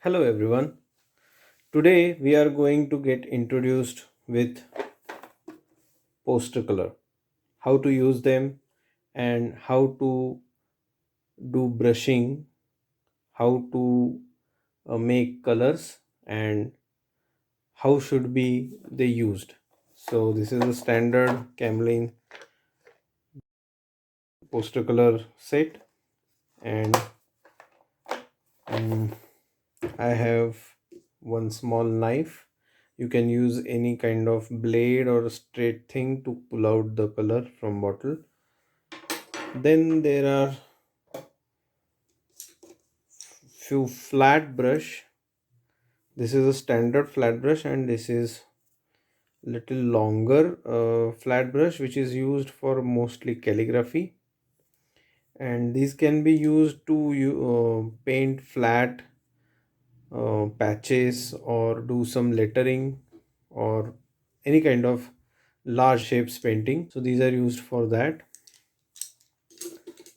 Hello everyone. Today we are going to get introduced with poster color, how to use them and how to do brushing, how to make colors and how should be they used. So this is a standard Camlin poster color set and um, I have one small knife. You can use any kind of blade or straight thing to pull out the color from bottle. Then there are few flat brush. This is a standard flat brush and this is little longer flat brush which is used for mostly calligraphy, and these can be used to paint flat patches or do some lettering or any kind of large shapes painting. So these are used for that.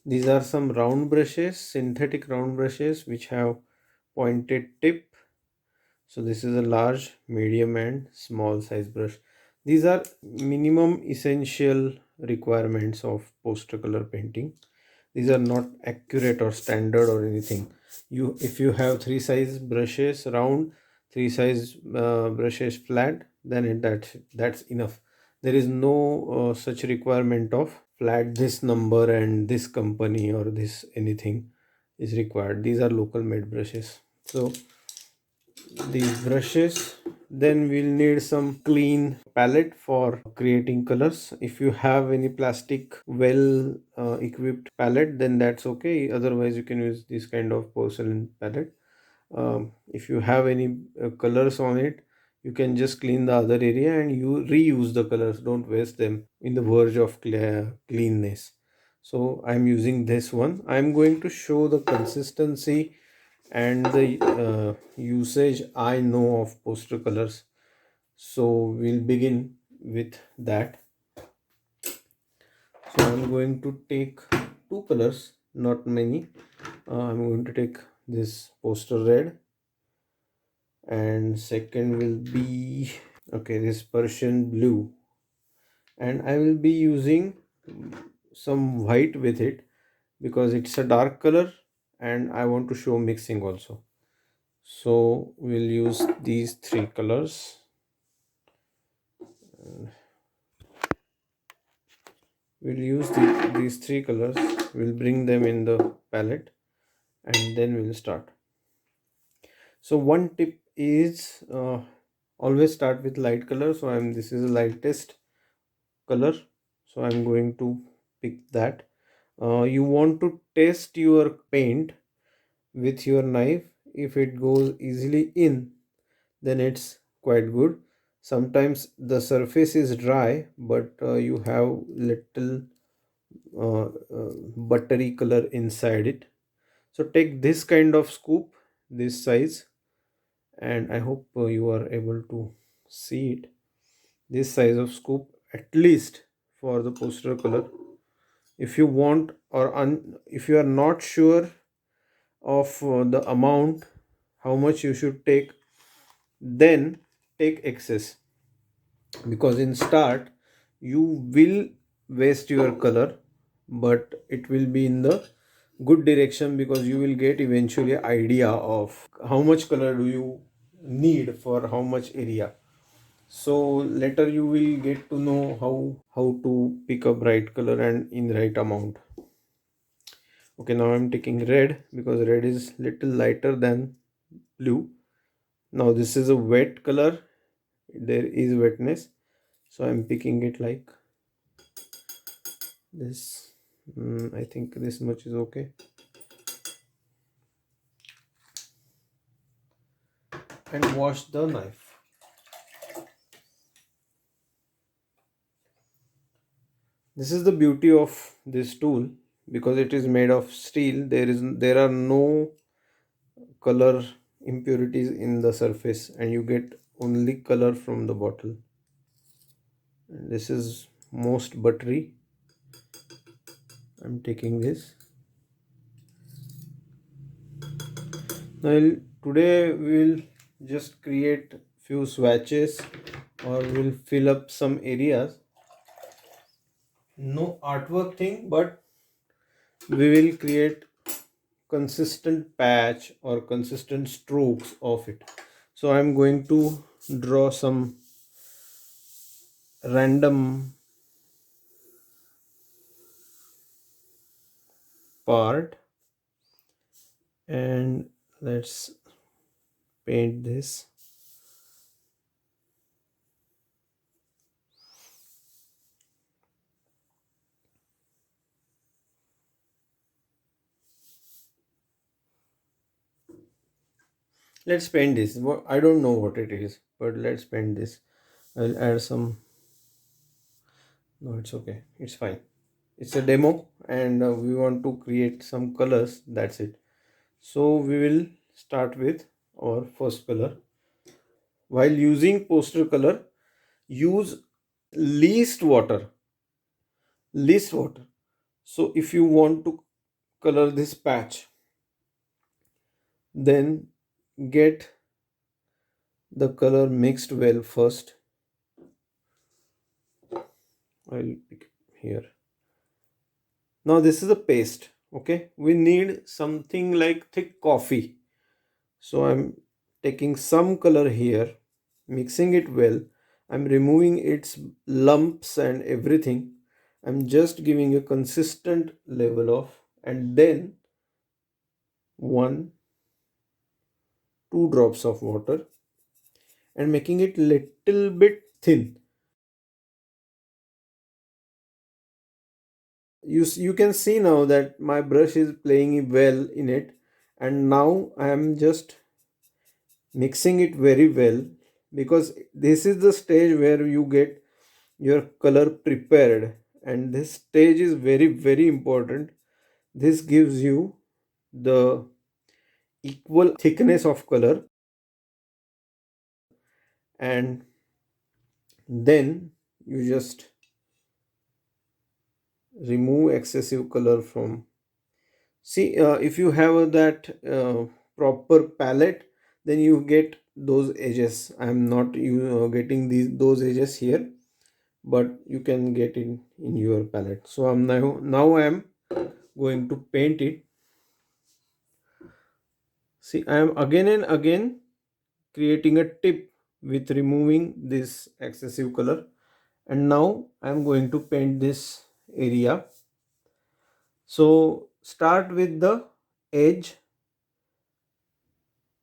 These are some round brushes, synthetic round brushes which have pointed tip. So this is a large, medium and small size brush. These are minimum essential requirements of poster color painting. These are not accurate or standard or anything. If you have three size brushes round, three size brushes flat, then that's enough. There is no such requirement of flat this number and this company or this anything is required. These are local made brushes. So these brushes, then we'll need some clean palette for creating colors. If you have any plastic well equipped palette, then that's okay, otherwise you can use this kind of porcelain palette. If you have any colors on it, you can just clean the other area and you reuse the colors, don't waste them in the verge of cleanness. So I'm using this one. I'm going to show the consistency and the usage I know of poster colors. So we'll begin with that. So I'm going to take two colors, not many. I'm going to take this poster red, and second will be this Persian blue, and I will be using some white with it because it's a dark color and I want to show mixing also. So we'll use these three colors. We'll use these three colors. We'll bring them in the palette and then we'll start. So one tip is always start with light color. So this is a lightest color, so I'm going to pick that. You want to test your paint with your knife. If it goes easily in, then it's quite good. Sometimes the surface is dry but you have little buttery color inside it. So take this kind of scoop, this size, and I hope you are able to see it. This size of scoop at least for the poster color. If you want or if you are not sure of the amount, how much you should take, then take excess, because in start you will waste your color, but it will be in the good direction because you will get eventually idea of how much color do you need for how much area. So later you will get to know how to pick a bright color and in right amount. Okay, now I'm taking red because red is little lighter than blue. Now this is a wet color, there is wetness, so I'm picking it like this. I think this much is okay. And wash the knife. This is the beauty of this tool, because it is made of steel. There are no color impurities in the surface and you get only color from the bottle. And this is most buttery. I'm taking this. Now I'll Today we'll just create few swatches, or we'll fill up some areas. No artwork thing, but we will create consistent patch or consistent strokes of it. So I'm going to draw some random part, and let's paint this. Let's paint this. I don't know what it is, but let's paint this. I'll add some. No, it's okay, it's fine. It's a demo, and we want to create some colors, that's it. So we will start with our first color. While using poster color, use least water. Least water. So if you want to color this patch, then get the color mixed well first. I'll pick here. Now this is a paste. Okay, we need something like thick coffee. So I'm taking some color here, mixing it well. I'm removing its lumps and everything. I'm just giving a consistent level of, and then 1 2 drops of water, and making it little bit thin. You can see now that my brush is playing well in it, and now I am just mixing it very well, because this is the stage where you get your color prepared, and this stage is very very important. This gives you the equal thickness of color, and then you just remove excessive color from. See, if you have that proper palette, then you get those edges. I am not getting those edges here, but you can get in your palette. So I'm now I am going to paint it. See, I am again and again creating a tip with removing this excessive color, and now I am going to paint this area. So start with the edge.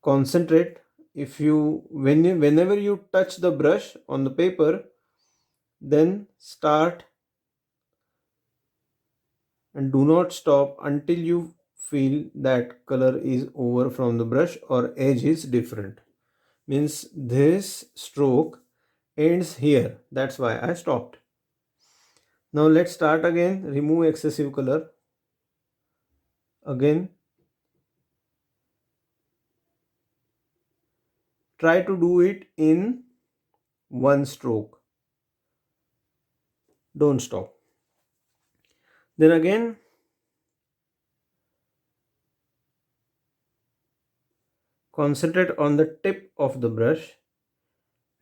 Concentrate. If you whenever you touch the brush on the paper, then start and do not stop until you feel that color is over from the brush or edge is different. Means this stroke ends here, that's why I stopped. Now let's start again. Remove excessive color again. Try to do it in one stroke, don't stop. Then again concentrate on the tip of the brush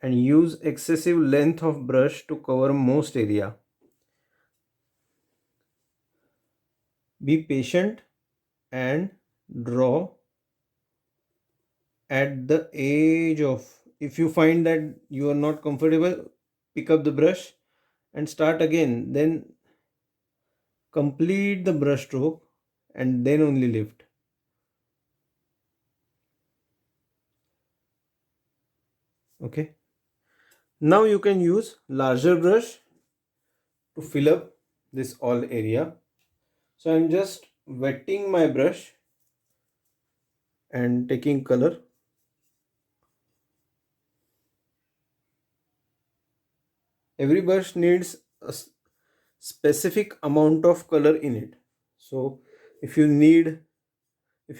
and use excessive length of brush to cover most area. Be patient and draw at the edge of. If you find that you are not comfortable, pick up the brush and start again. Then complete the brush stroke and then only lift. Okay. Now you can use larger brush to fill up this all area. So I'm just wetting my brush and taking color. Every brush needs a specific amount of color in it. So if you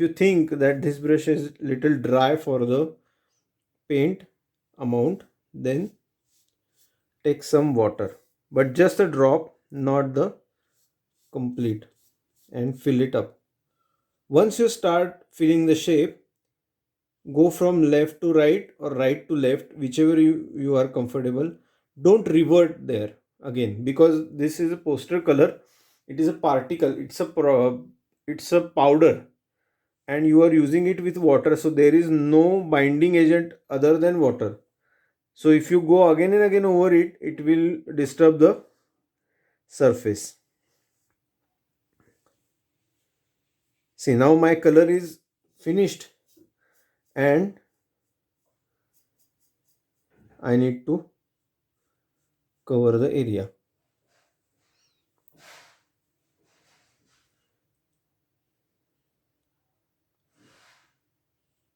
think that this brush is little dry for the paint amount, then take some water, but just a drop, not the complete, and fill it up. Once you start filling the shape, go from left to right or right to left, whichever you are comfortable. Don't revert there again, because this is a poster color. It is a particle, it's a powder, and you are using it with water, so there is no binding agent other than water. So if you go again and again over it, it will disturb the surface. See, now my color is finished, and I need to cover the area.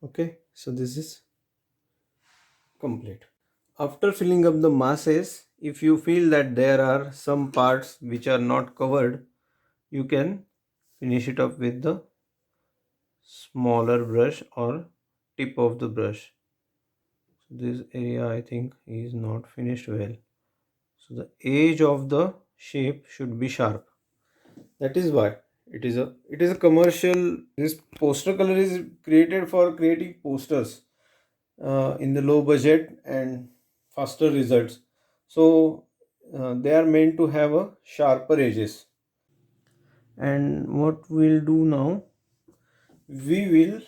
Okay, so this is complete. After filling up the masses, if you feel that there are some parts which are not covered, you can finish it up with the smaller brush or tip of the brush. So this area I think is not finished well. So the edge of the shape should be sharp. That is why it is a commercial. This poster color is created for creating posters in the low budget and faster results. So they are meant to have a sharper edges. And what we'll do now, we will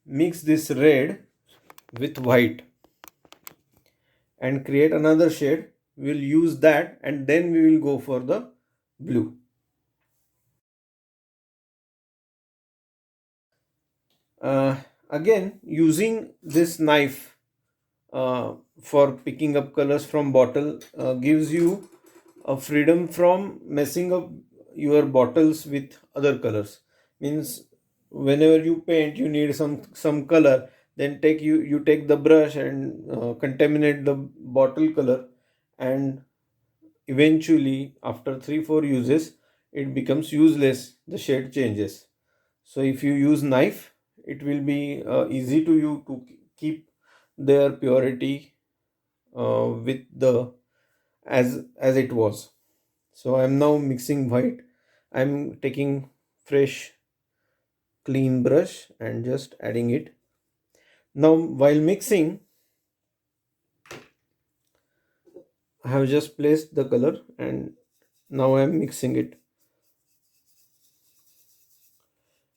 mix this red with white and create another shade. We'll use that, and then we will go for the blue. uh, Again, using this knife uh, for picking up colors from bottle gives you a freedom from messing up your bottles with other colors. Means whenever you paint, you need some color, then you take the brush and contaminate the bottle color, and eventually after 3 4 uses it becomes useless, the shade changes. So if you use knife, it will be easy to you to keep their purity with the as it was. So I'm now mixing white. I'm taking fresh clean brush and just adding it. Now while mixing, I have just placed the color, and now I'm mixing it.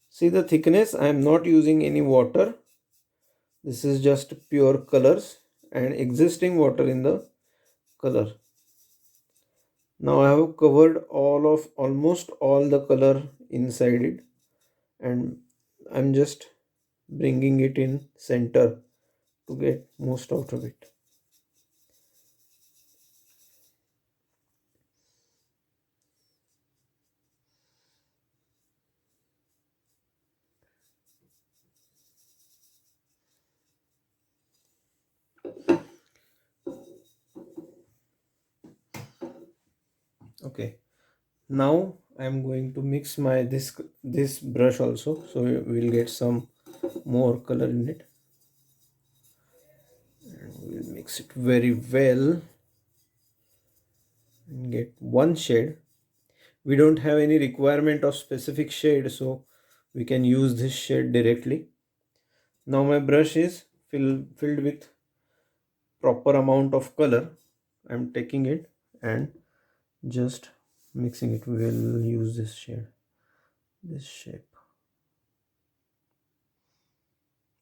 See the thickness, I am not using any water. This is just pure colors and existing water in the color. Now I have covered almost all the color inside it, and I'm just bringing it in center to get most out of it. Okay, now I'm going to mix my this brush also, so we'll get some more color in it, and we'll mix it very well and get one shade. We don't have any requirement of specific shade, so we can use this shade directly. Now my brush is filled with proper amount of color. I'm taking it and just mixing it. We'll use this shade, this shape.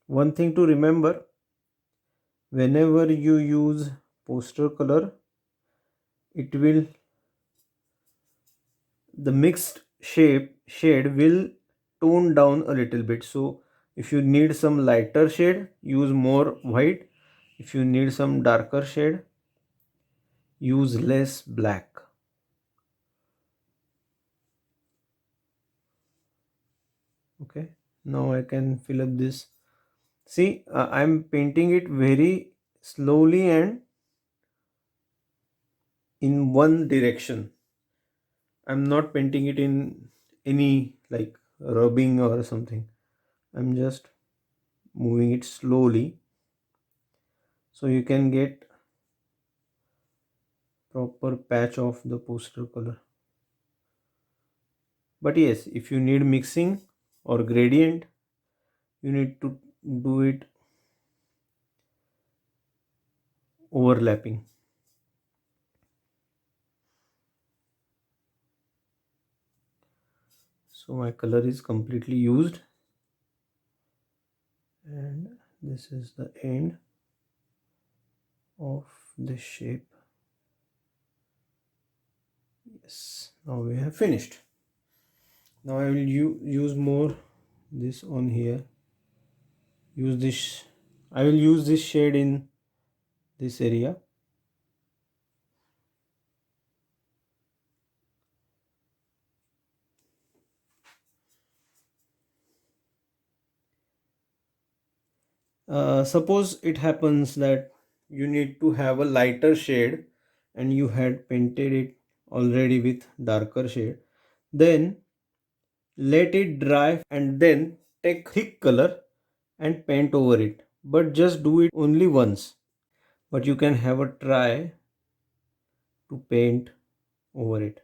One thing to remember, whenever you use poster color, it will the mixed shade will tone down a little bit. So if you need some lighter shade, use more white. If you need some darker shade, use less black. Okay, now I can fill up this. See, I'm painting it very slowly and in one direction. I'm not painting it in any like rubbing or something. I'm just moving it slowly so you can get proper patch of the poster color. But yes, if you need mixing or gradient, you need to do it overlapping. So my color is completely used, and this is the end of this shape. Yes, now we have finished. Now I will use more this on here. Use this. I will use this shade in this area. Suppose it happens that you need to have a lighter shade and you had painted it already with darker shade, then let it dry and then take thick color and paint over it, but just do it only once. But you can have a try to paint over it.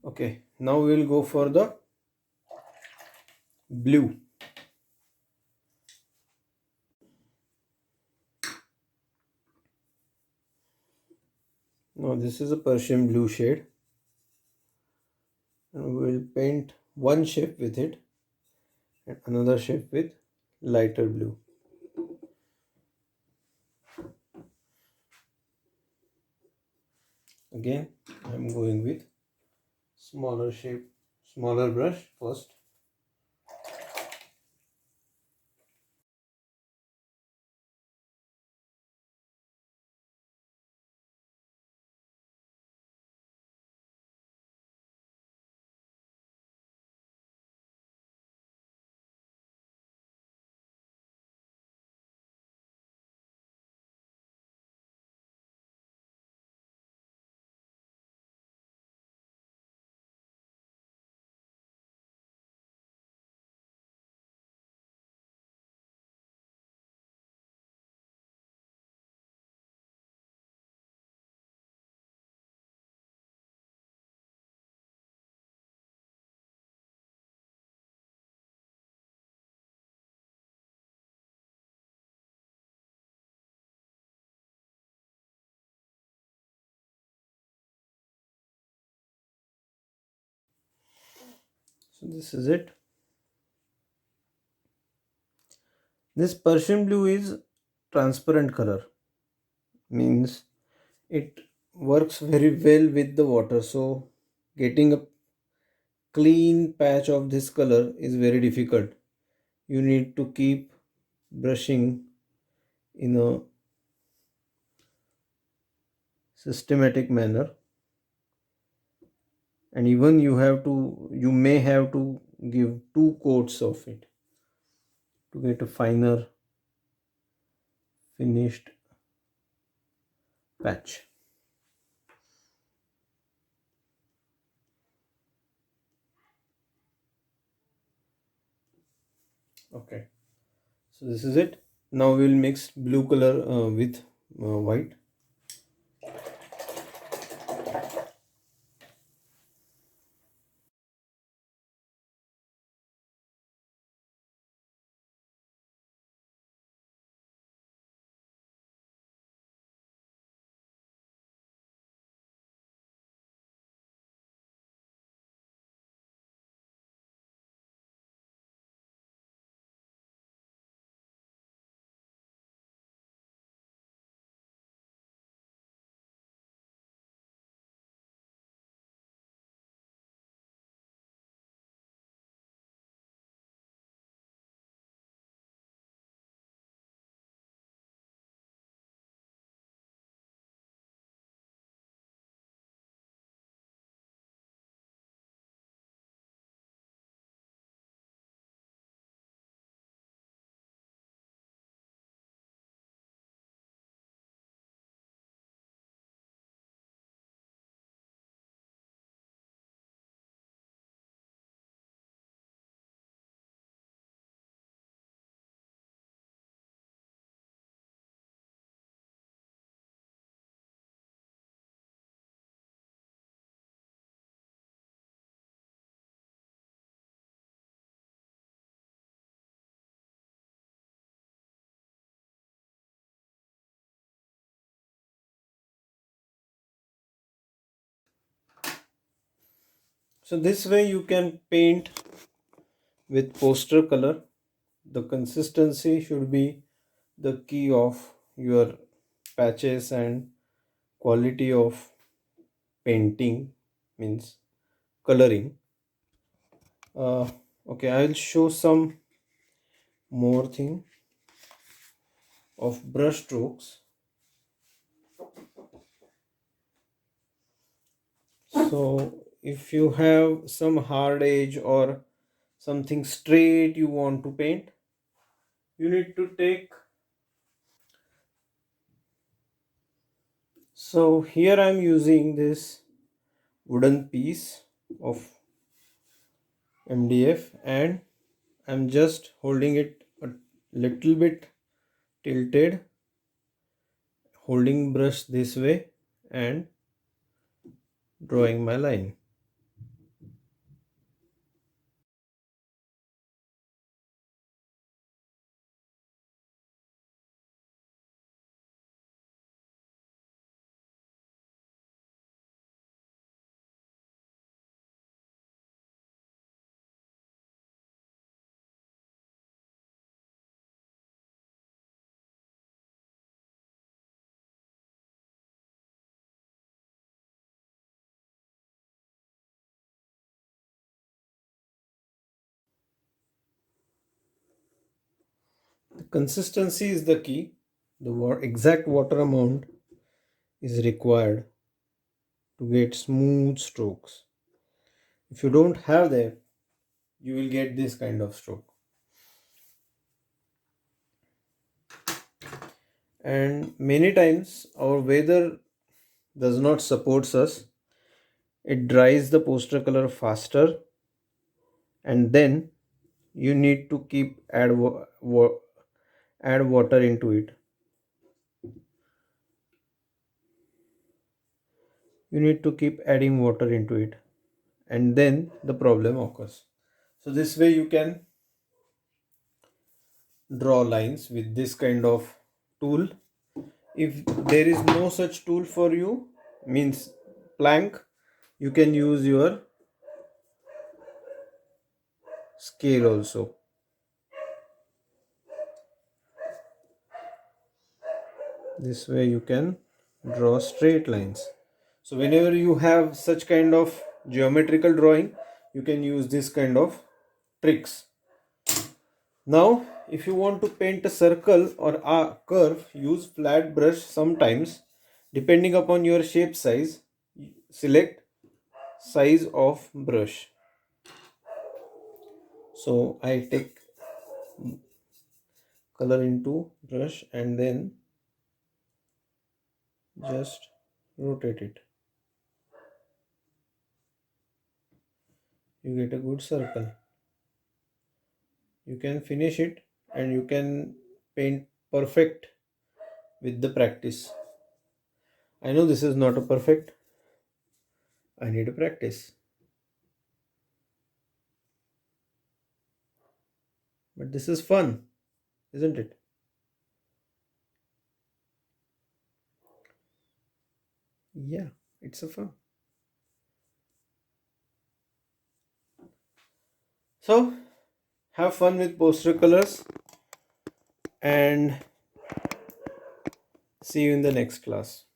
Okay, now we will go for the blue. Now this is a Persian blue shade, and we will paint one shape with it and another shape with lighter blue. Again, I'm going with smaller shape, smaller brush first. So this is it. This Persian blue is transparent color, means it works very well with the water. So getting a clean patch of this color is very difficult. You need to keep brushing in a systematic manner, and even you may have to give two coats of it to get a finer finished patch. Okay, so this is it. Now we'll mix blue color with white. So this way you can paint with poster color. The consistency should be the key of your patches and quality of painting, means coloring. uh, okay, I'll show some more thing of brush strokes. So if you have some hard edge or something straight you want to paint, you need to take, so here I'm using this wooden piece of MDF and I'm just holding it a little bit tilted, holding brush this way and drawing my line. The consistency is the key. The exact water amount is required to get smooth strokes. If you don't have that, you will get this kind of stroke. And many times our weather does not supports us. It dries the poster color faster, and then you need to keep add water into it. You need to keep adding water into it, and then the problem occurs. So this way you can draw lines with this kind of tool. If there is no such tool for you, means plank, you can use your scale also. This way you can draw straight lines. So whenever you have such kind of geometrical drawing, you can use this kind of tricks. Now if you want to paint a circle or a curve, use flat brush. Sometimes depending upon your shape size, select size of brush. So I take color into brush and then just rotate it. You get a good circle. You can finish it and you can paint perfect with the practice. I know this is not a perfect. I need a practice. But this is fun, isn't it? Yeah, it's a fun. So have fun with poster colors and see you in the next class.